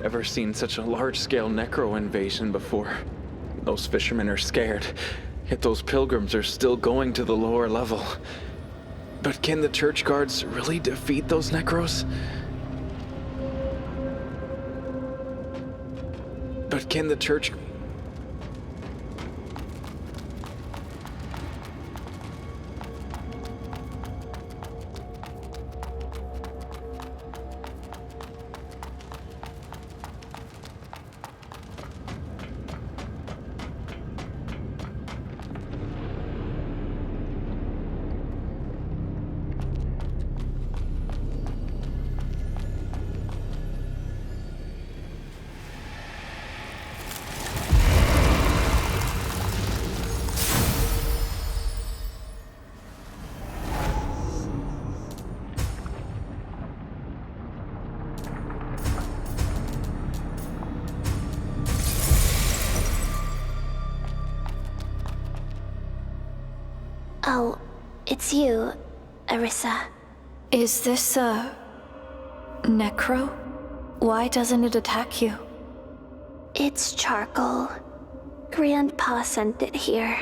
ever seen such a large-scale necro invasion before. Those fishermen are scared, yet those pilgrims are still going to the lower level. But can the church guards really defeat those necros? But can the church... Oh, it's you, Arrisa. Is this a... necro? Why doesn't it attack you? It's charcoal. Grandpa sent it here.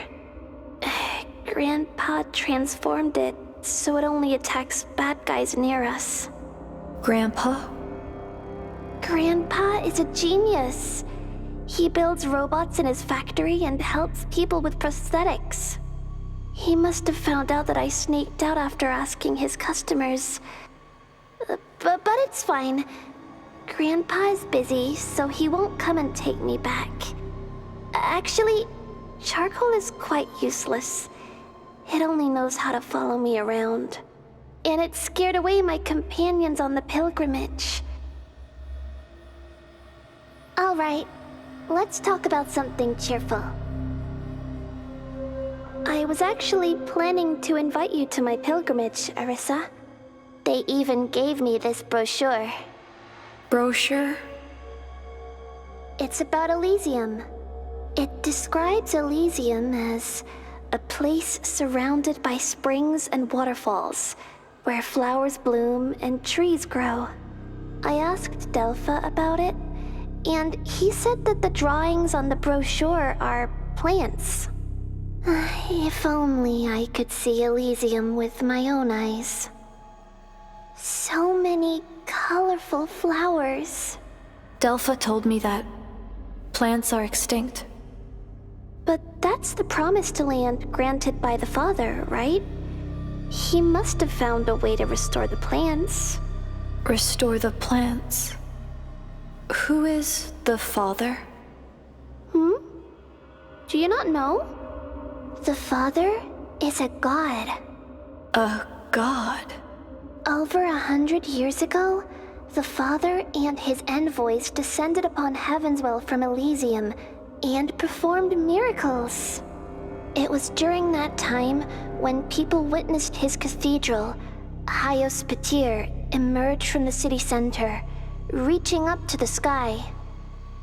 Grandpa transformed it so it only attacks bad guys near us. Grandpa? Grandpa is a genius. He builds robots in his factory and helps people with prosthetics. He must have found out that I sneaked out after asking his customers. But it's fine. Grandpa is busy, so he won't come and take me back. Actually, charcoal is quite useless. It only knows how to follow me around. And it scared away my companions on the pilgrimage. All right, let's talk about something cheerful. I was actually planning to invite you to my pilgrimage, Arrisa. They even gave me this brochure. Brochure? It's about Elysium. It describes Elysium as a place surrounded by springs and waterfalls, where flowers bloom and trees grow. I asked Delpha about it, and he said that the drawings on the brochure are plants. If only I could see Elysium with my own eyes. So many colorful flowers. Delpha told me that plants are extinct. But that's the promised land granted by the Father, right? He must have found a way to restore the plants. Restore the plants? Who is the Father? Do you not know? The Father is a god. A god? Over 100 years ago, the Father and his envoys descended upon Havenswell from Elysium and performed miracles. It was during that time when people witnessed his cathedral, Hyos Patir, emerge from the city center, reaching up to the sky.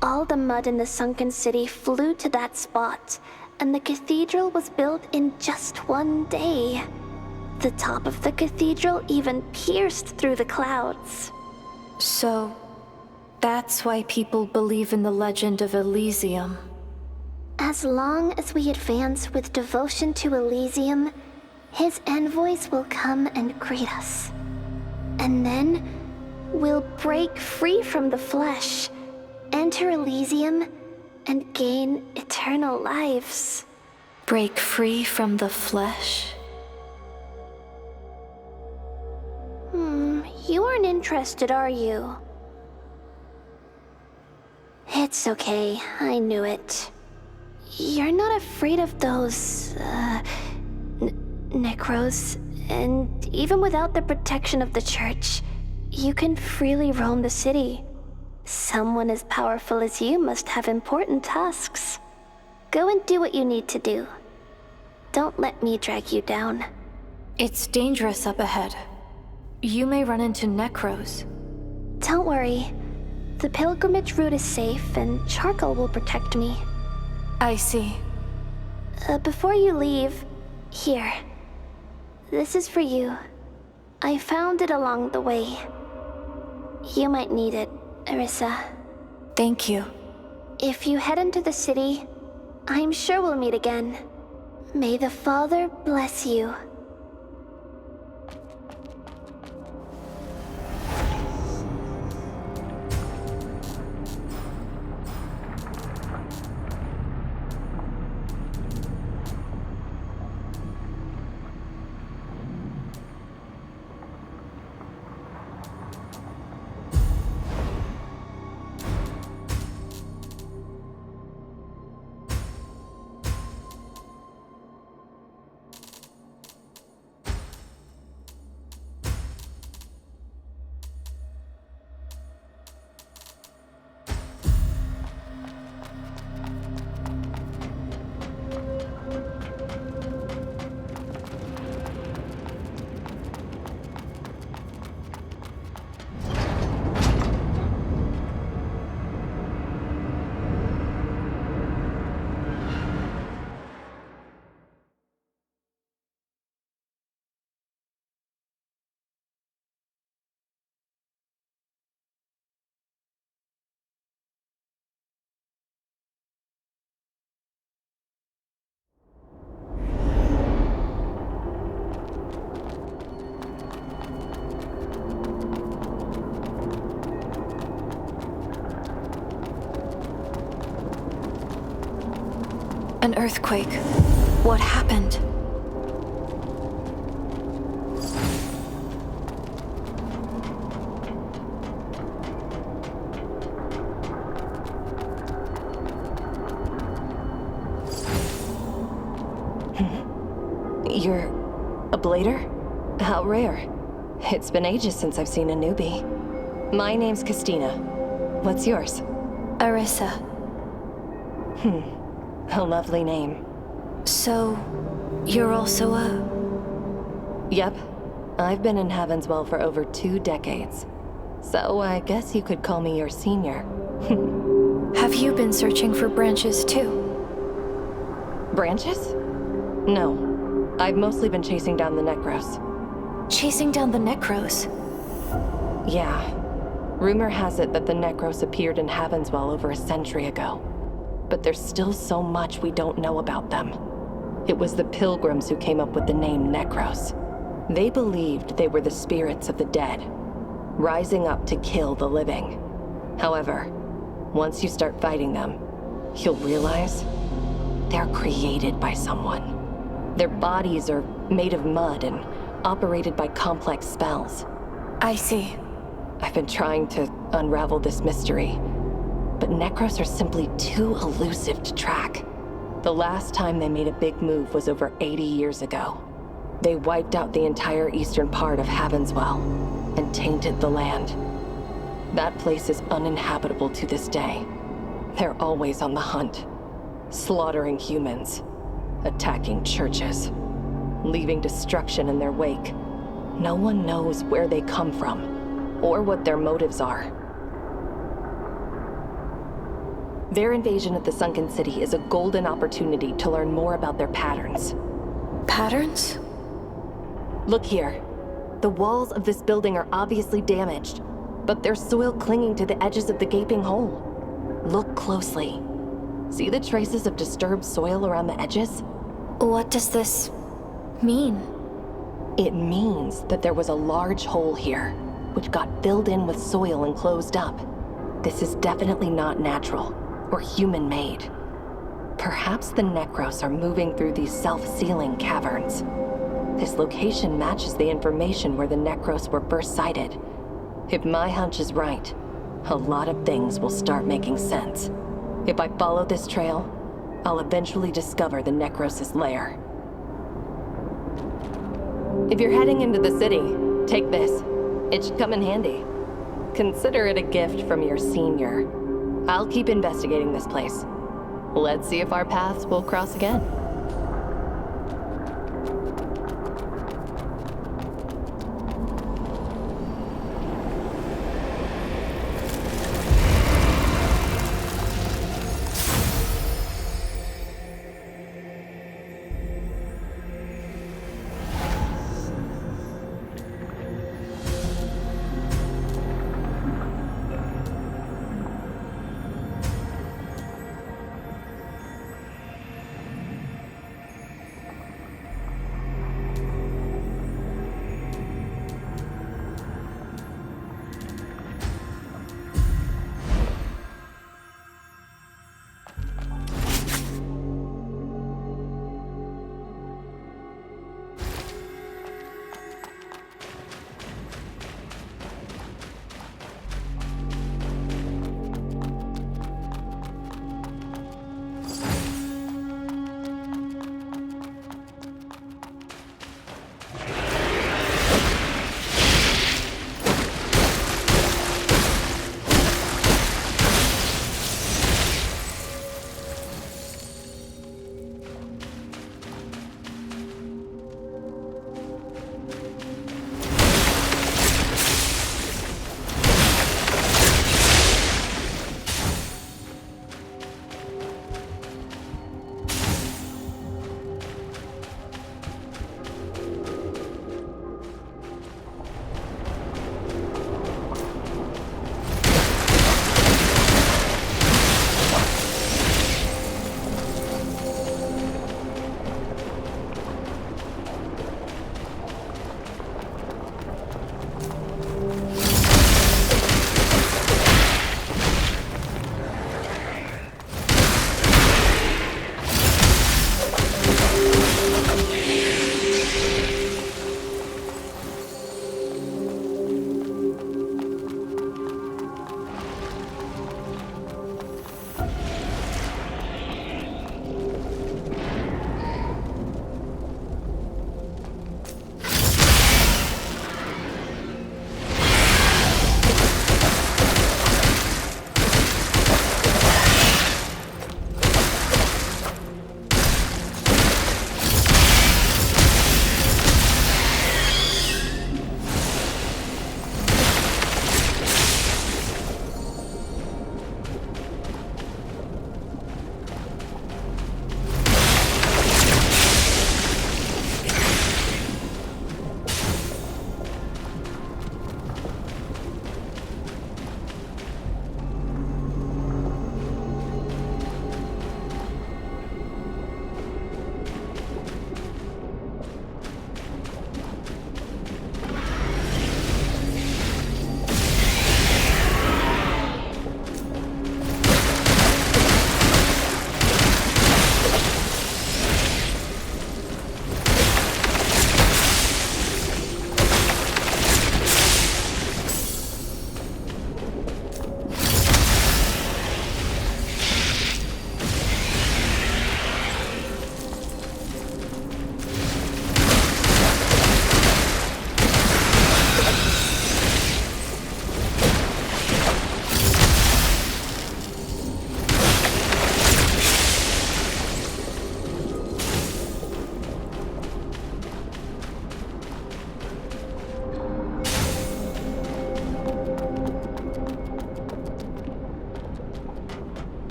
All the mud in the sunken city flew to that spot, and the cathedral was built in just one day. The top of the cathedral even pierced through the clouds. So, that's why people believe in the legend of Elysium. As long as we advance with devotion to Elysium, his envoys will come and greet us. And then, we'll break free from the flesh, enter Elysium, and gain eternal lives. Break free from the flesh? You aren't interested, are you? It's okay, I knew it. You're not afraid of those, necros, and even without the protection of the church, you can freely roam the city. Someone as powerful as you must have important tasks. Go and do what you need to do. Don't let me drag you down. It's dangerous up ahead. You may run into necros. Don't worry. The pilgrimage route is safe, and charcoal will protect me. I see. Before you leave, here. This is for you. I found it along the way. You might need it, Arrisa. Thank you. If you head into the city, I'm sure we'll meet again. May the Father bless you. An earthquake. What happened? You're a blader? How rare. It's been ages since I've seen a newbie. My name's Christina. What's yours? Arrisa. A lovely name. So, you're also a... Yep. I've been in Havenswell for over 2 decades. So I guess you could call me your senior. Have you been searching for branches too? Branches? No. I've mostly been chasing down the Necros. Chasing down the Necros? Yeah. Rumor has it that the Necros appeared in Havenswell over a century ago. But there's still so much we don't know about them. It was the Pilgrims who came up with the name Necros. They believed they were the spirits of the dead, rising up to kill the living. However, once you start fighting them, you'll realize they're created by someone. Their bodies are made of mud and operated by complex spells. I see. I've been trying to unravel this mystery, but Necros are simply too elusive to track. The last time they made a big move was over 80 years ago. They wiped out the entire eastern part of Havenswell and tainted the land. That place is uninhabitable to this day. They're always on the hunt, slaughtering humans, attacking churches, leaving destruction in their wake. No one knows where they come from or what their motives are. Their invasion of the sunken city is a golden opportunity to learn more about their patterns. Patterns? Look here. The walls of this building are obviously damaged, but there's soil clinging to the edges of the gaping hole. Look closely. See the traces of disturbed soil around the edges? What does this mean? It means that there was a large hole here, which got filled in with soil and closed up. This is definitely not natural or human-made. Perhaps the Necros are moving through these self-sealing caverns. This location matches the information where the Necros were first sighted. If my hunch is right, a lot of things will start making sense. If I follow this trail, I'll eventually discover the Necros' lair. If you're heading into the city, take this. It should come in handy. Consider it a gift from your senior. I'll keep investigating this place. Let's see if our paths will cross again.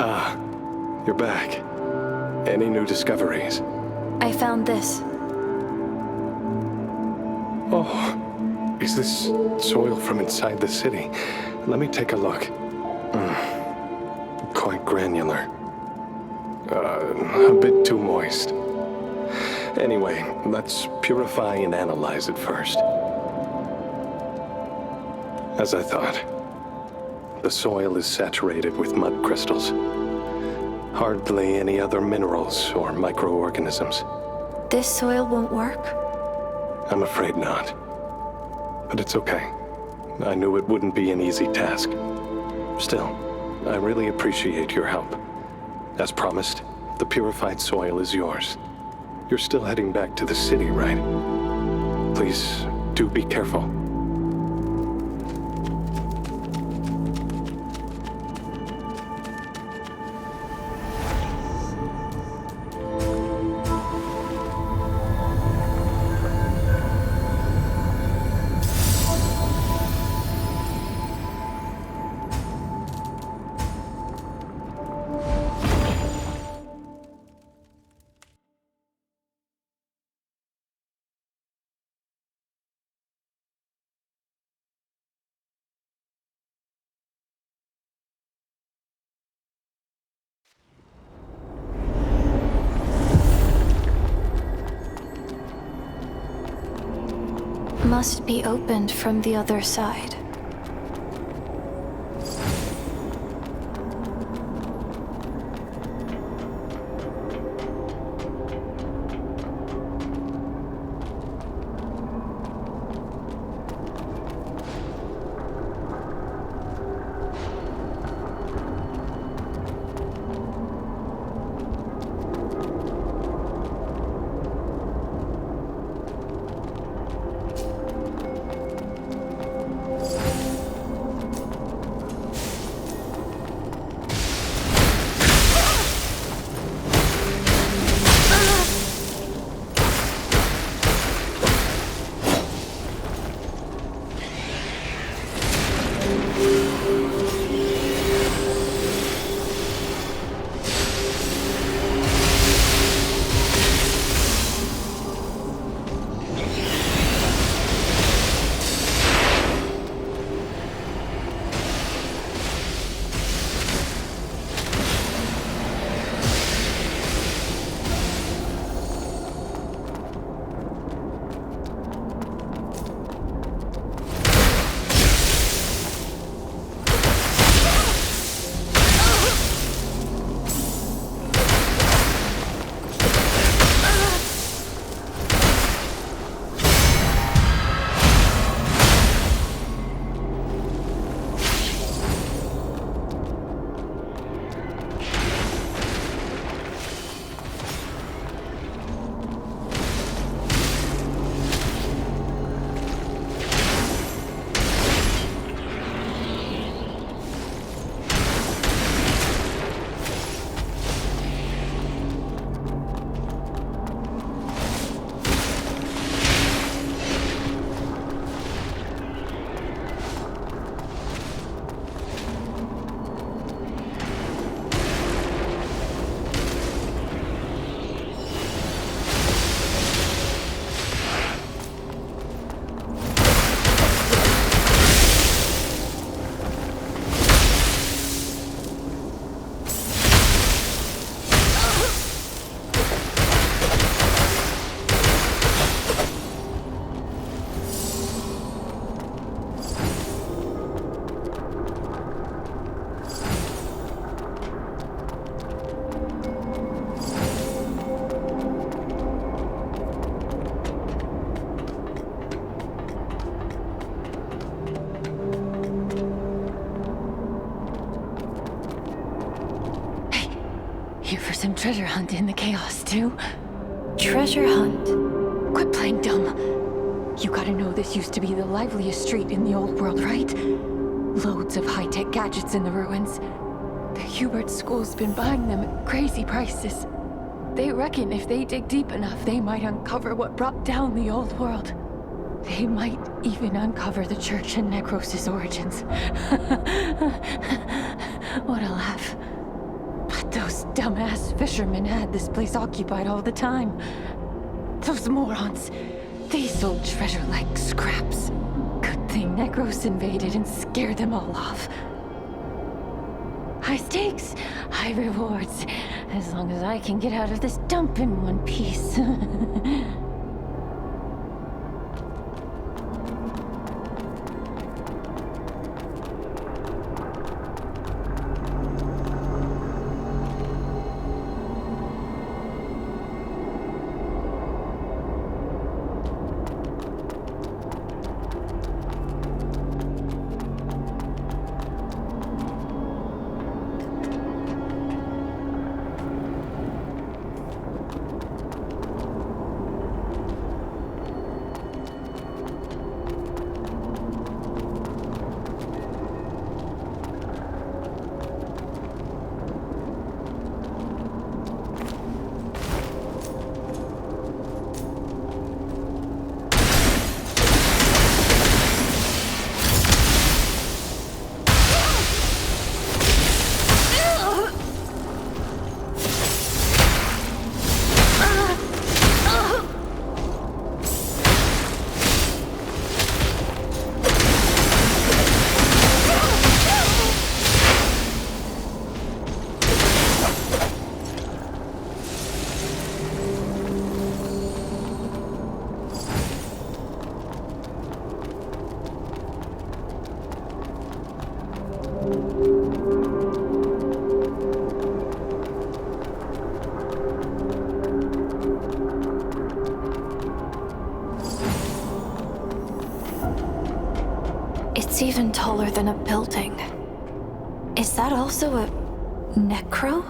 Ah, you're back. Any new discoveries? I found this. Oh, is this soil from inside the city? Let me take a look. Quite granular. A bit too moist. Anyway, let's purify and analyze it first. As I thought, the soil is saturated with mud crystals. Hardly any other minerals or microorganisms. This soil won't work? I'm afraid not. But it's okay. I knew it wouldn't be an easy task. Still, I really appreciate your help. As promised, the purified soil is yours. You're still heading back to the city, right? Please, do be careful. Must be opened from the other side. Here for some treasure hunt in the chaos, too? Treasure hunt? Quit playing dumb. You gotta know this used to be the liveliest street in the old world, right? Loads of high-tech gadgets in the ruins. The Hubert School's been buying them at crazy prices. They reckon if they dig deep enough, they might uncover what brought down the old world. They might even uncover the church and Necros' origins. What a laugh. But Those dumbass fishermen had this place occupied all the time. Those morons. They sold treasure like scraps. Good thing Negros invaded and scared them all off. High stakes, high rewards. As long as I can get out of this dump in one piece. It's even taller than a building. Is that also a necro?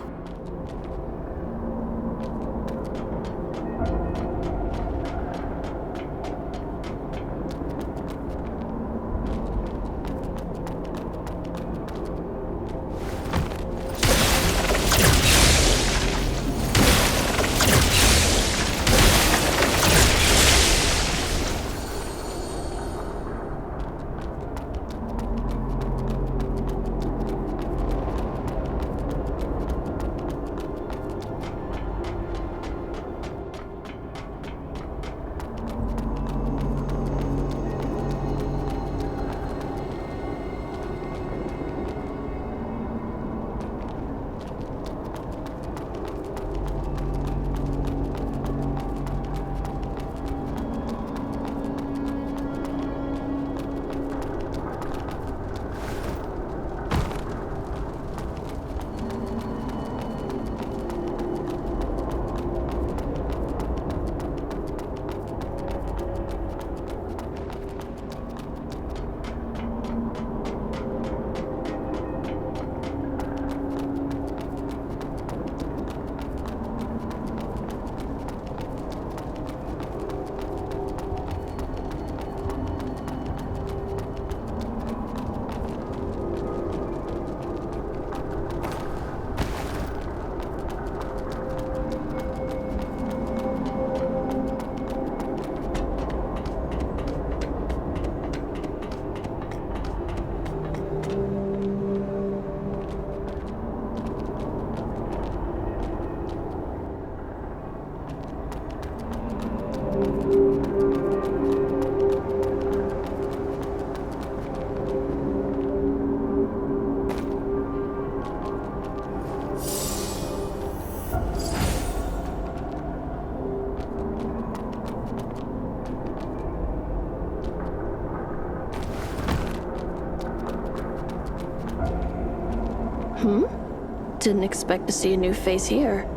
Didn't expect to see a new face here.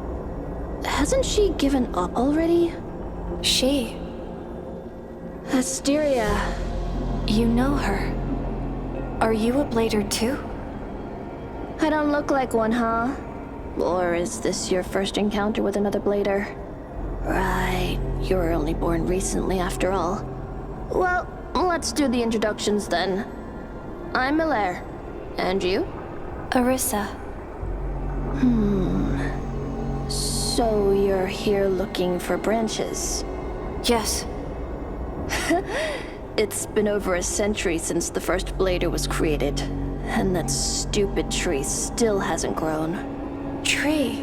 Hasn't she given up already? She. Asteria. You know her. Are you a blader too? I don't look like one, huh? Or is this your first encounter with another blader? Right, you were only born recently after all. Well, let's do the introductions then. I'm Hilaire. And you? Arrisa. So you're here looking for branches? Yes. It's been over a century since the first blader was created, and that stupid tree still hasn't grown. tree.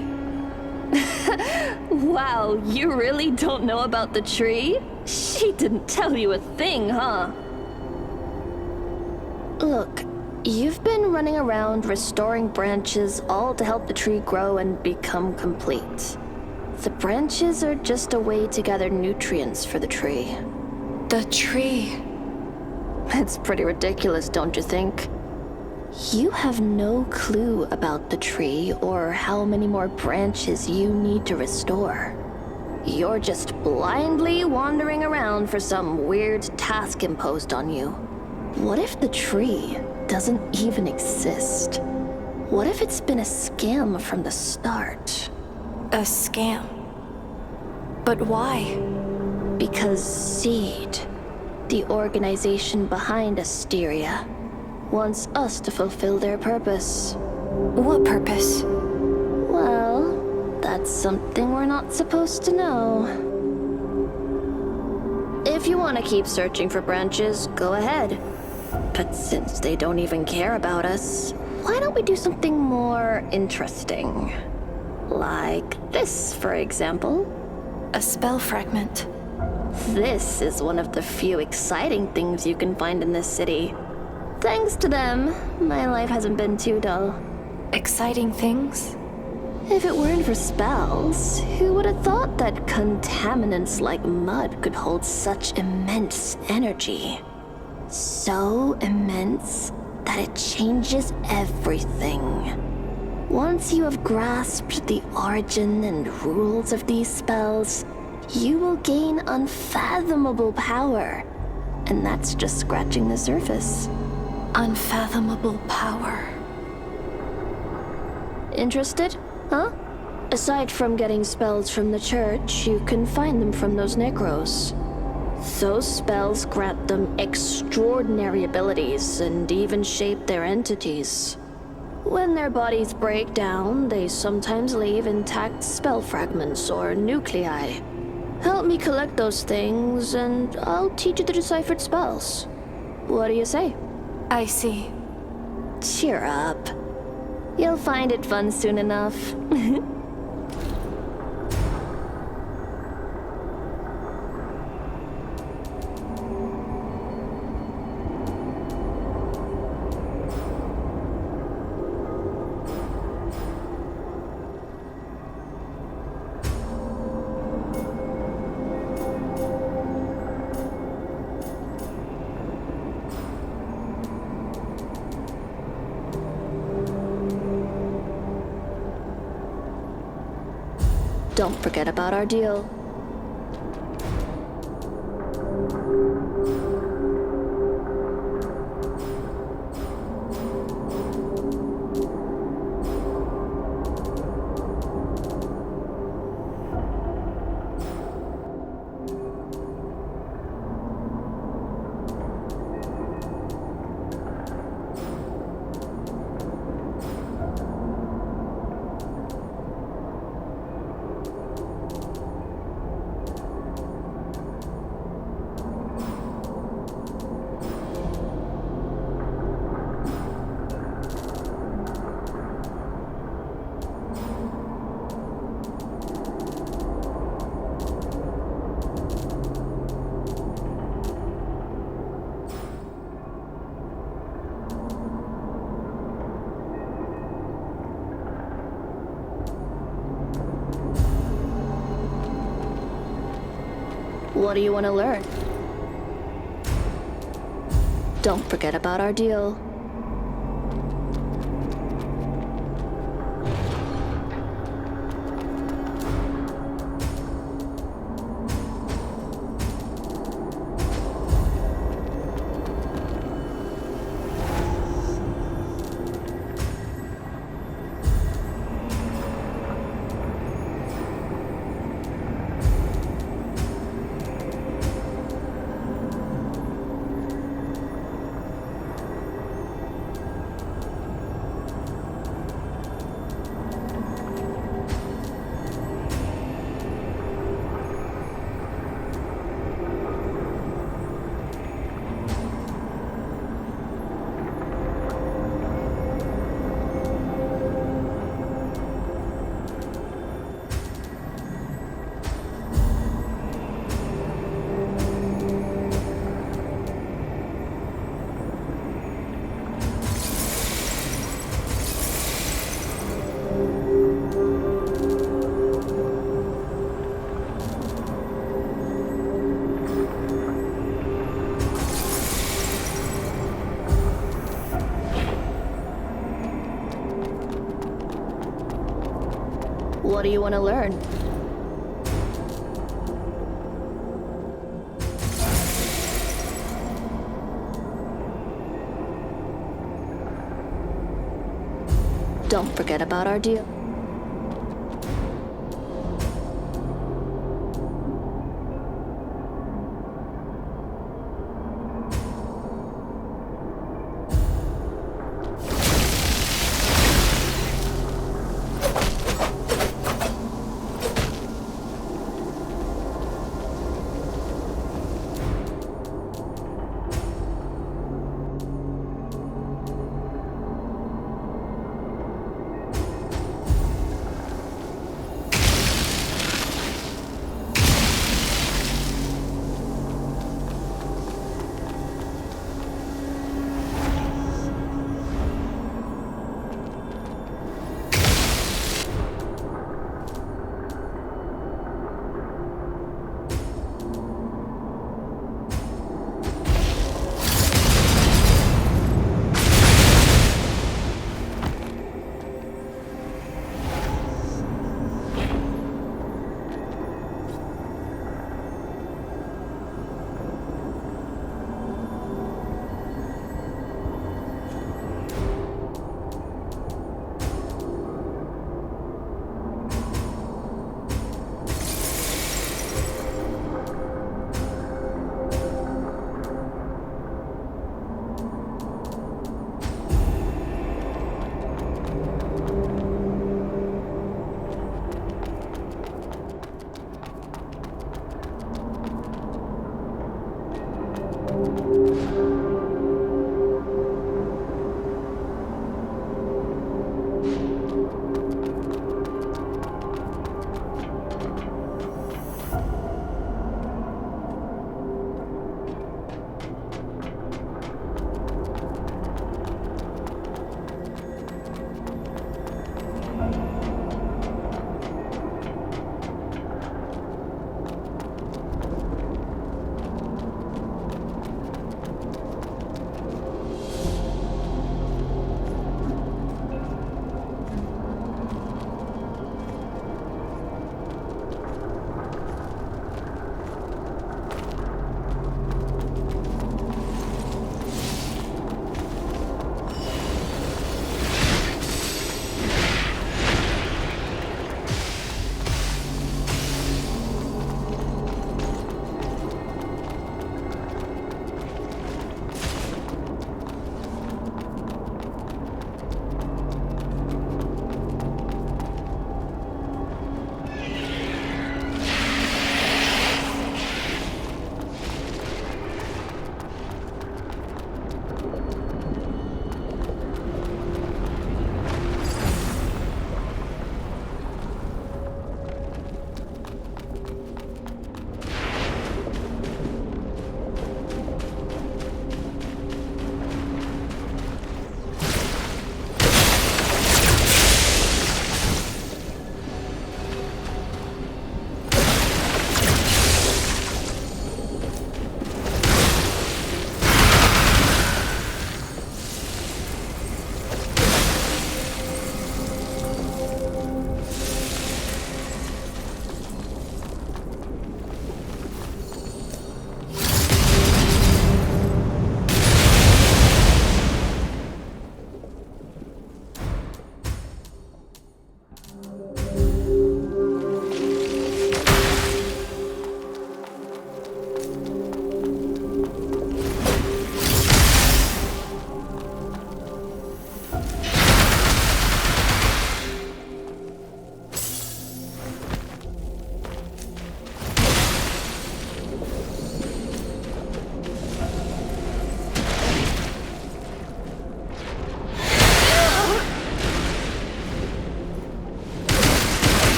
Wow, you really don't know about the tree? She didn't tell you a thing, huh? Look, you've been running around restoring branches all to help the tree grow and become complete. The branches are just a way to gather nutrients for the tree. The tree. It's pretty ridiculous, don't you think? You have no clue about the tree or how many more branches you need to restore. You're just blindly wandering around for some weird task imposed on you. What if the tree doesn't even exist? What if it's been a scam from the start? A scam. But why? Because Seed, the organization behind Asteria, wants us to fulfill their purpose. What purpose? Well, that's something we're not supposed to know. If you want to keep searching for branches, go ahead. But since they don't even care about us, why don't we do something more interesting? Like this, for example. A spell fragment. This is one of the few exciting things you can find in this city. Thanks to them, my life hasn't been too dull. Exciting things? If it weren't for spells, who would have thought that contaminants like mud could hold such immense energy? So immense that it changes everything. Once you have grasped the origin and rules of these spells, you will gain unfathomable power. And that's just scratching the surface. Unfathomable power. Interested? Huh? Aside from getting spells from the church, you can find them from those Necros. Those spells grant them extraordinary abilities and even shape their entities. When their bodies break down, they sometimes leave intact spell fragments or nuclei. Help me collect those things, and I'll teach you the deciphered spells. What do you say? I see. Cheer up. You'll find it fun soon enough. Don't forget about our deal. What do you want to learn? Don't forget about our deal. What do you want to learn? Don't forget about our deal.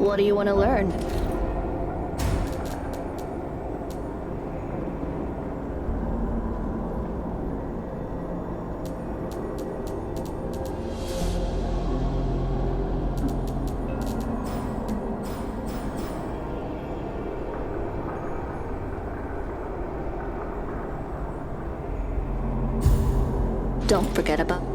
What do you want to learn? Don't forget about...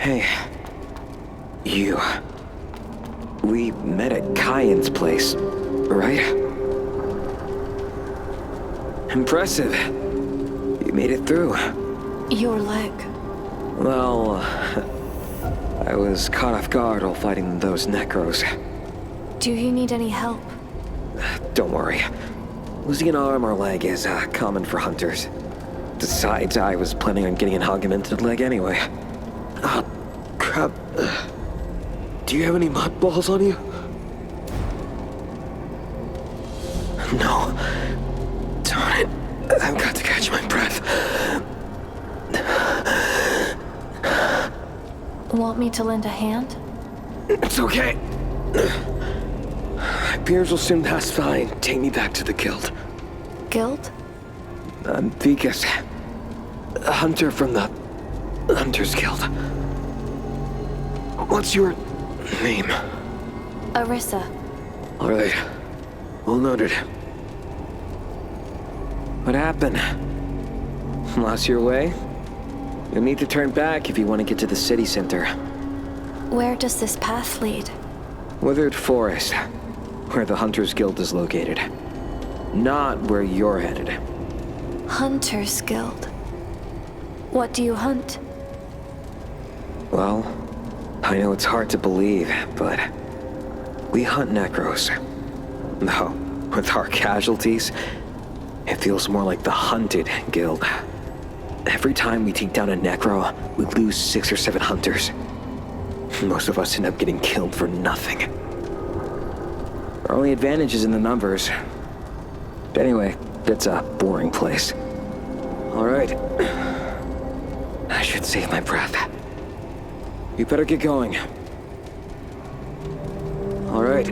Hey. You. We met at Kyan's place, right? Impressive. You made it through. Your leg. Well, I was caught off guard while fighting those Necros. Do you need any help? Don't worry. Losing an arm or leg is common for hunters. Besides, I was planning on getting an augmented leg anyway. Ah, crap. Do you have any mud balls on you? No. Darn it. I've got to catch my breath. Want me to lend a hand? It's okay. My peers will soon pass by and take me back to the guild. Guild? I'm Vikas, a hunter from the Hunters Guild. What's your name? Arrisa. All right. Well noted. What happened? Lost your way? You'll need to turn back if you want to get to the city center. Where does this path lead? Withered Forest, where the Hunters Guild is located. Not where you're headed. Hunters Guild. What do you hunt? Well, I know it's hard to believe, but we hunt Necros. Though, with our casualties, it feels more like the Hunted Guild. Every time we take down a Necro, we lose 6 or 7 hunters. Most of us end up getting killed for nothing. Our only advantage is in the numbers. But anyway, it's a boring place. All right. I should save my breath. You better get going. All right.